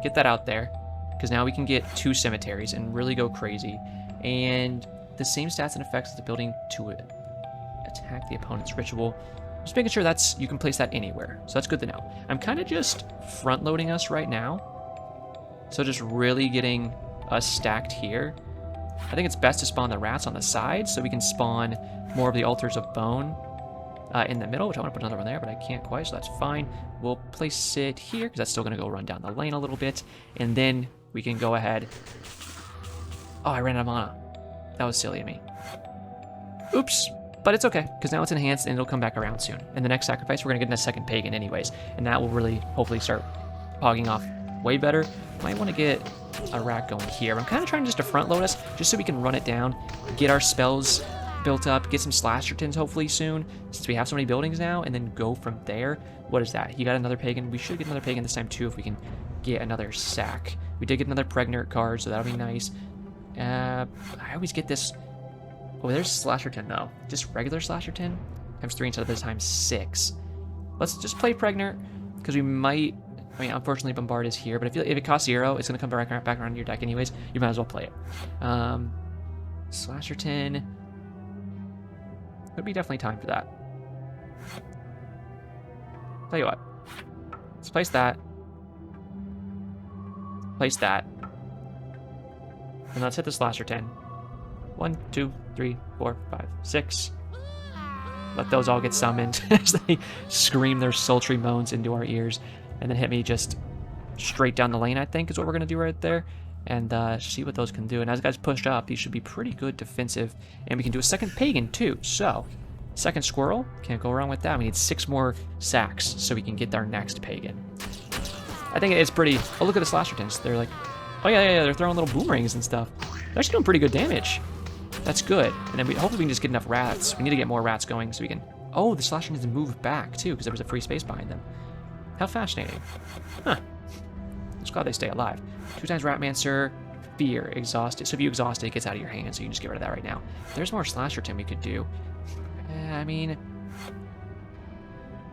Get that out there. Because now we can get 2 cemeteries and really go crazy. And the same stats and effects of the building to attack the opponent's ritual. Just making sure you can place that anywhere. So that's good to know. I'm kind of just front-loading us right now. So just really getting us stacked here. I think it's best to spawn the rats on the side so we can spawn more of the altars of bone in the middle, which I want to put another one there, but I can't quite, so that's fine. We'll place it here because that's still going to go run down the lane a little bit. And then we can go ahead. Oh, I ran out of mana. That was silly of me. Oops. But it's okay, because now it's enhanced and it'll come back around soon. And the next sacrifice, we're going to get a second pagan anyways. And that will really, hopefully, start hogging off way better. Might want to get a rat going here. I'm kind of trying just to front load us, just so we can run it down, get our spells built up, get some Slashertons hopefully soon, since we have so many buildings now, and then go from there. What is that? He got another pagan. We should get another pagan this time too if we can get another sack. We did get another pregnant card, so that'll be nice. I always get this. Oh, there's Slasherton though. Just regular Slasherton times 3 instead of this times 6. Let's just play pregnant because we might. I mean, unfortunately, Bombard is here, but if it costs 0, it's going to come back around your deck anyways. You might as well play it. Slasherton. Would be definitely time for that. Tell you what. Let's place that. Place that. And let's hit the Slasherton. 1, 2, 3, 4, 5, 6. Let those all get summoned as they scream their sultry moans into our ears. And then hit me just straight down the lane, I think, is what we're going to do right there. And see what those can do. And as guys push up, these should be pretty good defensive. And we can do a second pagan, too. So, second squirrel. Can't go wrong with that. We need 6 more sacks so we can get our next pagan. I think it's pretty... Oh, look at the Slashertons. They're like... Oh, yeah, they're throwing little boomerangs and stuff. They're actually doing pretty good damage. That's good. And then hopefully we can just get enough rats. We need to get more rats going so we can... Oh, the Slasher needs to move back, too, because there was a free space behind them. How fascinating. Huh. I'm just glad they stay alive. 2 times Ratmancer, Fear, Exhausted. So if you exhaust it, it gets out of your hand, so you can just get rid of that right now. There's more Slasherton we could do. I mean...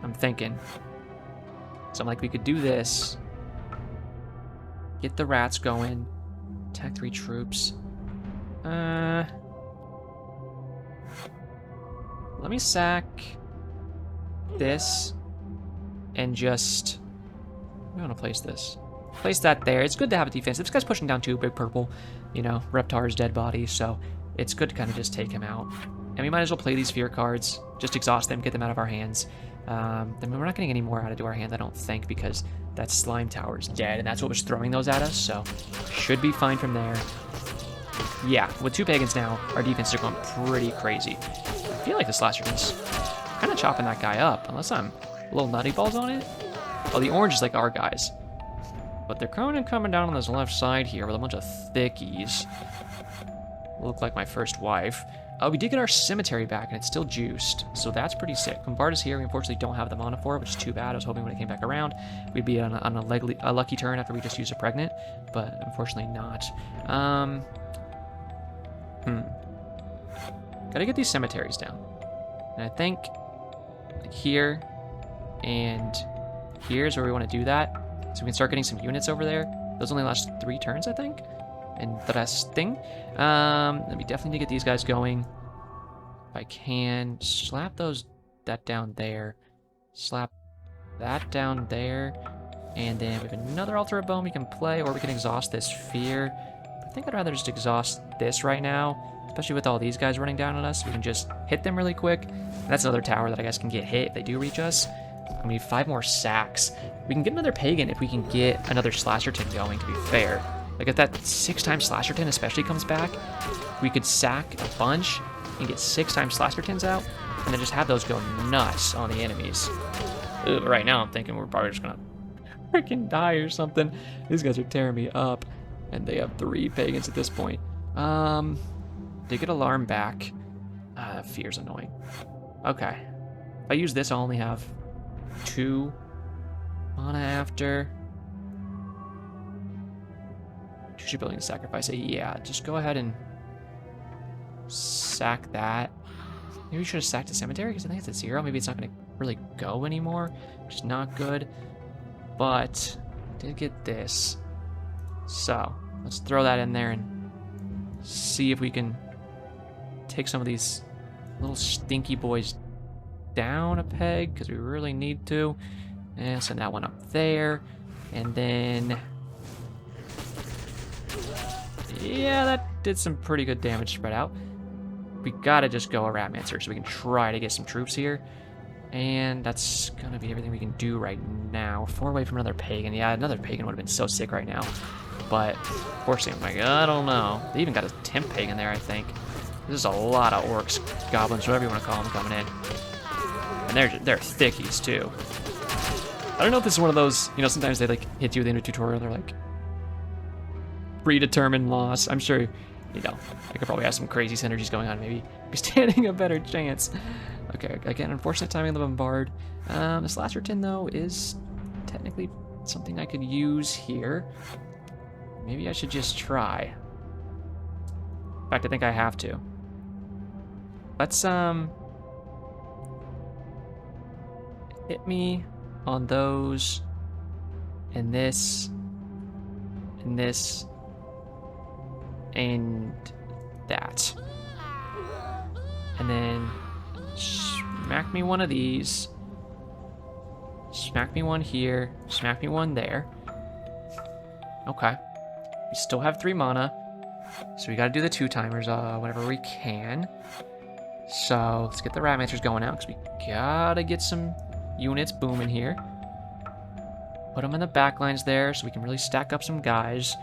I'm thinking. So I'm like, we could do this. Get the rats going. Attack 3 troops. Let me sack this and just... Where do I want to place this? Place that there. It's good to have a defense. This guy's pushing down 2, big purple. You know, Reptar's dead body, so it's good to kind of just take him out. And we might as well play these fear cards. Just exhaust them, get them out of our hands. I mean, we're not getting any more out of our hand, I don't think, because that slime tower is dead, and that's what was throwing those at us, so should be fine from there. Yeah, with 2 pagans now, our defenses are going pretty crazy. I feel like the Slasherton's kind of chopping that guy up, unless I'm a little nutty balls on it. Oh, the orange is like our guys. But they're kind of coming down on this left side here with a bunch of thickies. Look like my first wife. We did get our cemetery back, and it's still juiced, so that's pretty sick. Bombard is here. We unfortunately don't have the mana for it, which is too bad. I was hoping when it came back around, we'd be on a lucky turn after we just used a pregnant, but unfortunately not. Gotta get these cemeteries down. And I think here and here's where we want to do that, so we can start getting some units over there. Those only last 3 turns, I think. Interesting. We definitely need to get these guys going. If I can, slap that down there. Slap that down there. And then we have another Altar of Bone we can play, or we can exhaust this Fear. I think I'd rather just exhaust this right now, especially with all these guys running down on us. We can just hit them really quick. And that's another tower that I guess can get hit if they do reach us. We need 5 more sacks. We can get another pagan if we can get another Slasherton going, to be fair. Like, if that 6 times Slasherton especially comes back, we could sack a bunch and get 6 times Slashertons out, and then just have those go nuts on the enemies. Ugh, right now, I'm thinking we're probably just gonna freaking die or something. These guys are tearing me up, and they have 3 pagans at this point. They get alarm back. Fear's annoying. Okay. If I use this, I'll only have 2 mana after. Building a sacrifice. Yeah, just go ahead and sack that. Maybe we should have sacked the cemetery because I think it's at 0. Maybe it's not going to really go anymore, which is not good. But I did get this. So let's throw that in there and see if we can take some of these little stinky boys down a peg, because we really need to. And send that one up there. And then Yeah, that did some pretty good damage spread out. We gotta just go a Ratmancer so we can try to get some troops here. And that's gonna be everything we can do right now. 4 away from another pagan. Yeah, another pagan would have been so sick right now. But fortunately, I'm like, I don't know. They even got a temp pagan there, I think. There's a lot of orcs, goblins, whatever you want to call them, coming in. And they're thickies too. I don't know if this is one of those, you know, sometimes they like hit you with the end of tutorial, they're like predetermined loss. I'm sure, you know, I could probably have some crazy synergies going on, maybe be standing a better chance. Okay, again, unfortunate timing of the bombard. The Slasherton though is technically something I could use here. Maybe I should just try. In fact, I think I have to. Let's hit me on those and this and this and that. And then smack me one of these. Smack me one here. Smack me one there. Okay. We still have 3 mana. So we gotta do the 2 timers whenever we can. So let's get the Ratmancers going out because we gotta get some units booming here. Put them in the back lines there so we can really stack up some guys.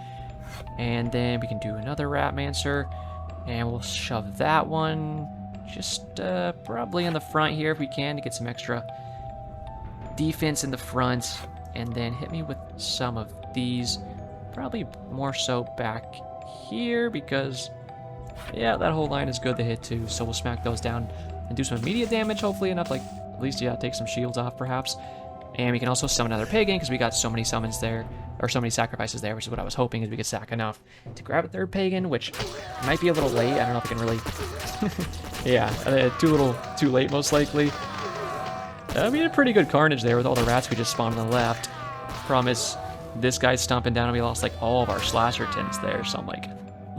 And then we can do another Ratmancer. And we'll shove that one just probably in the front here if we can to get some extra defense in the front. And then hit me with some of these. Probably more so back here because, yeah, that whole line is good to hit too. So we'll smack those down and do some immediate damage, hopefully enough, like at least, yeah, take some shields off perhaps. And we can also summon another pagan because we got so many summons there, or so many sacrifices there, which is what I was hoping is we could sack enough to grab a 3rd pagan, which might be a little late. I don't know if I can really, yeah, too late most likely. We had pretty good carnage there with all the rats we just spawned on the left. Problem is, this guy's stomping down and we lost like all of our Slashertons there, so I'm like,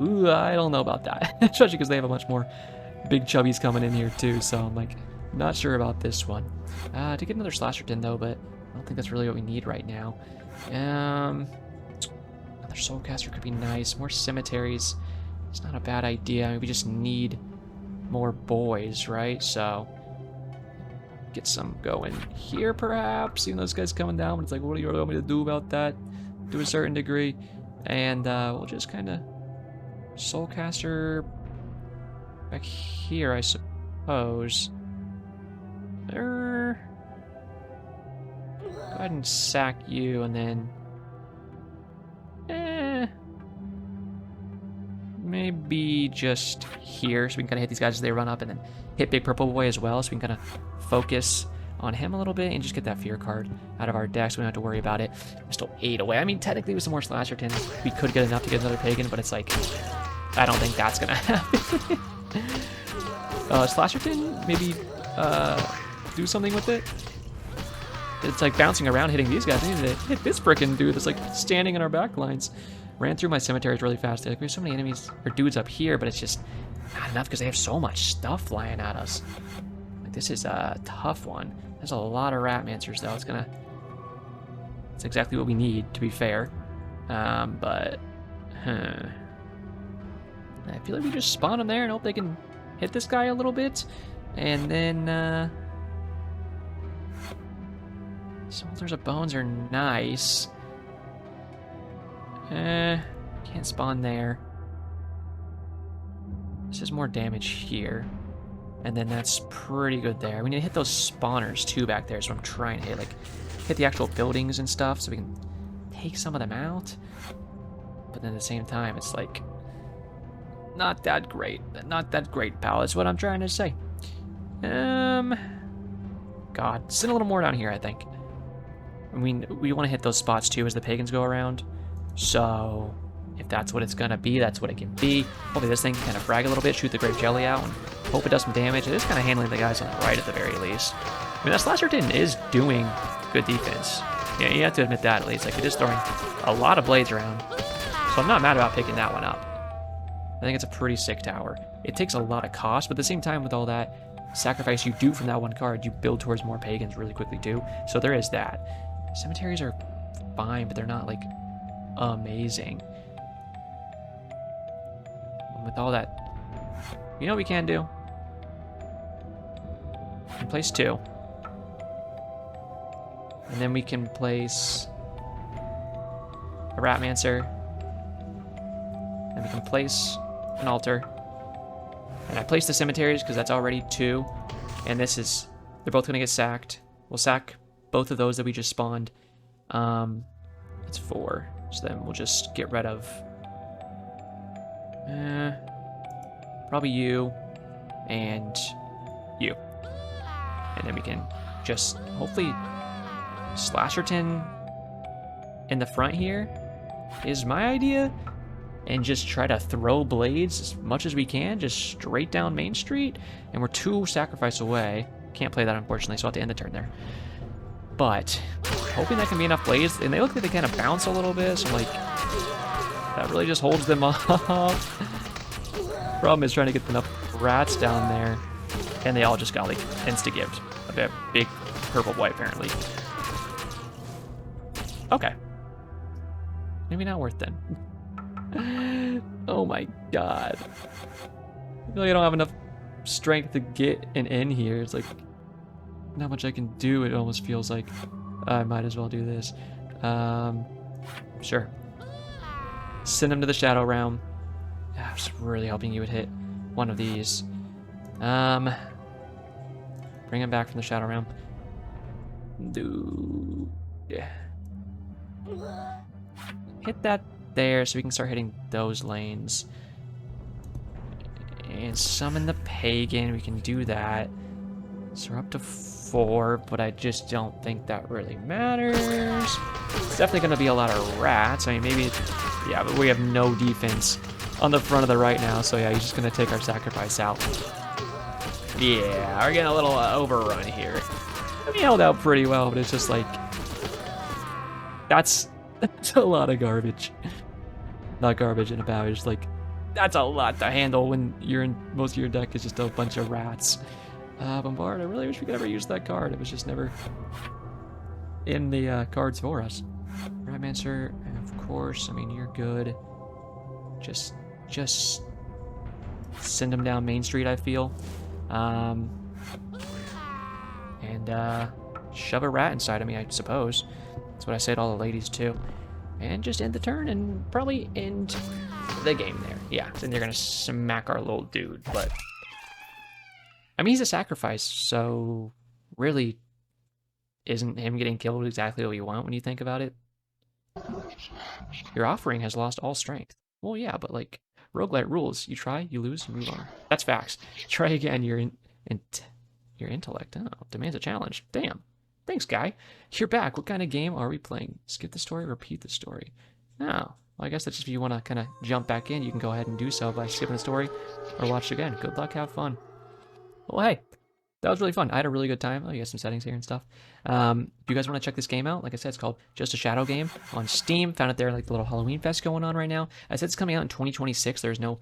ooh, I don't know about that. Especially because they have a bunch more big chubbies coming in here too, so I'm like, not sure about this one. To get another Slasherton though, but I don't think that's really what we need right now. Another Soulcaster could be nice. More cemeteries. It's not a bad idea. I mean, we just need more boys, right? So get some going here perhaps. Even though this guy's coming down, but it's like, what do you want me to do about that? To a certain degree. And we'll just kind of Soulcaster back here, I suppose. Go ahead and sack you, and then maybe just here, so we can kind of hit these guys as they run up, and then hit Big Purple Boy as well, so we can kind of focus on him a little bit and just get that fear card out of our deck so we don't have to worry about it. We're still 8 away. I mean, technically with some more Slashertons, we could get enough to get another pagan, but it's like, I don't think that's gonna happen. Slasherton, maybe do something with it. It's like bouncing around hitting these guys. I need to hit this frickin' dude that's like standing in our back lines. Ran through my cemeteries really fast. Like, we have so many enemies or dudes up here, but it's just not enough because they have so much stuff flying at us. Like, this is a tough one. There's a lot of Ratmancers though. It's exactly what we need, to be fair. But I feel like we just spawn them there and hope they can hit this guy a little bit. And then Soldiers of Bones are nice. Can't spawn there. This is more damage here. And then that's pretty good there. We need to hit those spawners too back there, so I'm trying to hit the actual buildings and stuff so we can take some of them out. But then at the same time, it's like not that great. Not that great, pal. That's what I'm trying to say. God, send a little more down here, I think. I mean, we want to hit those spots too as the pagans go around. So if that's what it's gonna be, that's what it can be. Hopefully this thing can kind of frag a little bit, shoot the Grave Jelly out, and hope it does some damage. It is kind of handling the guys on the right at the very least. I mean, that Slasherton is doing good defense. Yeah, you have to admit that at least. Like, it is throwing a lot of blades around. So I'm not mad about picking that one up. I think it's a pretty sick tower. It takes a lot of cost, but at the same time with all that sacrifice you do from that one card, you build towards more pagans really quickly too. So there is that. Cemeteries are fine, but they're not like amazing. with all that, you know what we can do? We can place 2. And then we can place a Ratmancer. And we can place an altar. And I placed the cemeteries because that's already 2. And this is, they're both going to get sacked. We'll sack both of those that we just spawned. It's 4. So then we'll just get rid of probably you and you. And then we can just hopefully Slasherton in the front here is my idea. And just try to throw blades as much as we can, just straight down Main Street. And we're 2 sacrifice away. Can't play that, unfortunately, so I'll have to end the turn there. But hoping that can be enough blades. And they look like they kind of bounce a little bit, so like that really just holds them off. Problem is trying to get enough rats down there. And they all just got like insta-gift. A big purple boy, apparently. Okay. Maybe not worth then. Oh my god. I feel like I don't have enough strength to get an in here. It's like not much I can do. It almost feels like I might as well do this. Sure. Send him to the Shadow Realm. I was really hoping you would hit one of these. Bring him back from the Shadow Realm. Yeah. Hit that there so we can start hitting those lanes. And summon the Pagan. We can do that. So we're up to 4, but I just don't think that really matters. It's definitely going to be a lot of rats. I mean, maybe, yeah, but we have no defense on the front of the right now. So yeah, he's just going to take our sacrifice out. Yeah, we're getting a little overrun here. We held out pretty well, but it's just like, that's a lot of garbage. Not garbage in a bad way, just like, that's a lot to handle when you're in, most of your deck is just a bunch of rats. Bombard, I really wish we could ever use that card. It was just never in the cards for us. Ratmancer, of course, I mean, you're good. Just send him down Main Street, I feel. And shove a rat inside of me, I suppose. That's what I say to all the ladies, too. And just end the turn and probably end the game there. Yeah, then they're going to smack our little dude, but... I mean, he's a sacrifice, so really isn't him getting killed exactly what you want when you think about it? Your offering has lost all strength. Well, yeah, but like, roguelite rules. You try, you lose, you move on. That's facts. Try again, your intellect. Oh, demands a challenge. Damn. Thanks, guy. You're back. What kind of game are we playing? Skip the story, repeat the story. Oh, well, I guess that's just if you want to kind of jump back in, you can go ahead and do so by skipping the story or watch it again. Good luck, have fun. Well, hey, that was really fun. I had a really good time. Oh, you got some settings here and stuff. If you guys want to check this game out, like I said, it's called Just a Shadow Game on Steam. Found it there, like the little Halloween fest going on right now. I said it's coming out in 2026. There's no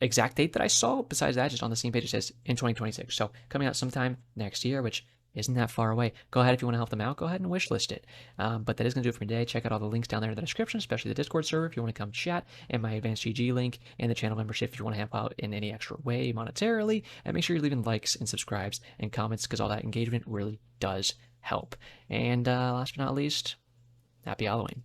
exact date that I saw. Besides that, just on the Steam page, it says in 2026. So coming out sometime next year, which isn't that far away. Go ahead if you want to help them out. Go ahead and wishlist it. But that is going to do it for today. Check out all the links down there in the description, especially the Discord server if you want to come chat, and my advanced GG link, and the channel membership if you want to help out in any extra way monetarily. And make sure you're leaving likes and subscribes and comments because all that engagement really does help. And last but not least, happy Halloween.